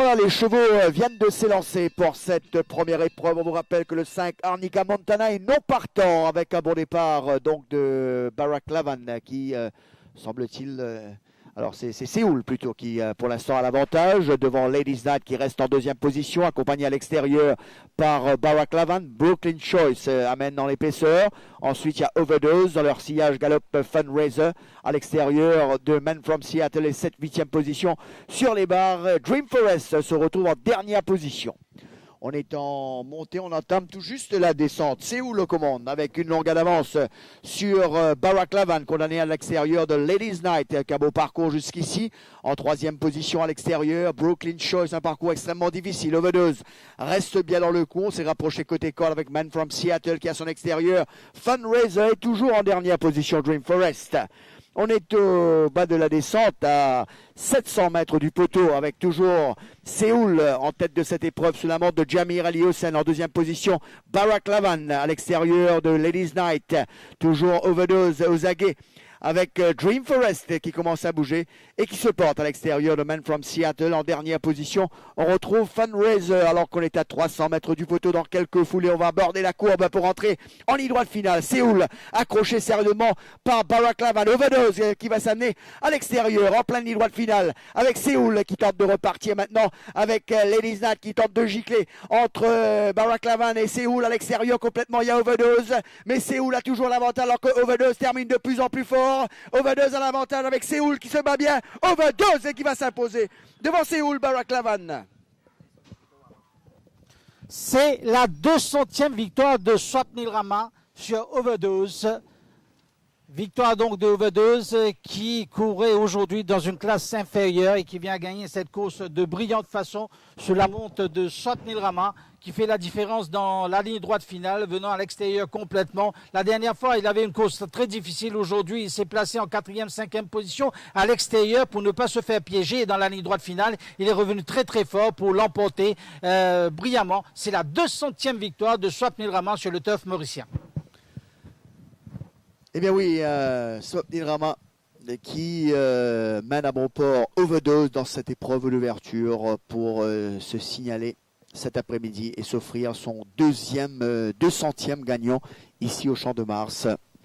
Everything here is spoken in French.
voilà, les chevaux viennent de s'élancer pour cette première épreuve. On vous rappelle que le 5 Arnica Montana est non partant avec un bon départ donc de Barack Lavan qui semble-t-il... alors c'est Séoul plutôt qui pour l'instant a l'avantage devant Ladies Night qui reste en deuxième position, accompagné à l'extérieur par Barack Lavan. Brooklyn Choice amène dans l'épaisseur. Ensuite il y a Overdose dans leur sillage galop Fundraiser à l'extérieur de Man from Seattle et 7-8e position sur les barres. Dream Forest se retrouve en dernière position. On est en montée, on entame tout juste la descente. Séoul le commande avec une longue d'avance sur Barack Lavan, condamné à l'extérieur de Ladies Night, qui a un beau parcours jusqu'ici. En 3e position à l'extérieur, Brooklyn Choice, un parcours extrêmement difficile. Overdose reste bien dans le coup. On s'est rapproché côté col avec Man from Seattle qui est à son extérieur. Fundraiser est toujours en dernière position, Dream Forest. On est au bas de la descente à 700 mètres du poteau avec toujours Séoul en tête de cette épreuve sous la montre de Jamir Ali Hossein en deuxième position. Barack Lavan à l'extérieur de Ladies Night. Toujours Overdose aux aguets avec Dream Forest qui commence à bouger et qui se porte à l'extérieur de Man from Seattle en dernière position. On retrouve Fundraiser alors qu'on est à 300 mètres du poteau dans quelques foulées. On va aborder la courbe pour entrer en ligne droite finale. Séoul accroché sérieusement par Barack Lavan. Overdose qui va s'amener à l'extérieur en pleine ligne droite finale avec Séoul qui tente de repartir maintenant avec Ladies Night qui tente de gicler entre Barack Lavan et Séoul à l'extérieur complètement. Il y a Overdose mais Séoul a toujours l'avantage alors que Overdose termine de plus en plus fort. Overdose à l'avantage avec Séoul qui se bat bien. Overdose qui va s'imposer devant Séoul, Barack Lavan. C'est la 200e victoire de Swapnil Rama sur Overdose. Victoire donc de Overdose qui courait aujourd'hui dans une classe inférieure et qui vient gagner cette course de brillante façon sur la monte de Swapnil Rama qui fait la différence dans la ligne droite finale, venant à l'extérieur complètement. La dernière fois, il avait une course très difficile. Aujourd'hui, il s'est placé en 4e, 5e position à l'extérieur pour ne pas se faire piéger. Et dans la ligne droite finale, il est revenu très très fort pour l'emporter brillamment. C'est la 200e victoire de Swapnil Rama sur le turf mauricien. Eh bien oui, Swapnil Rama qui mène à bon port Overdose dans cette épreuve d'ouverture pour se signaler cet après-midi et s'offrir son 200e gagnant ici au Champ de Mars.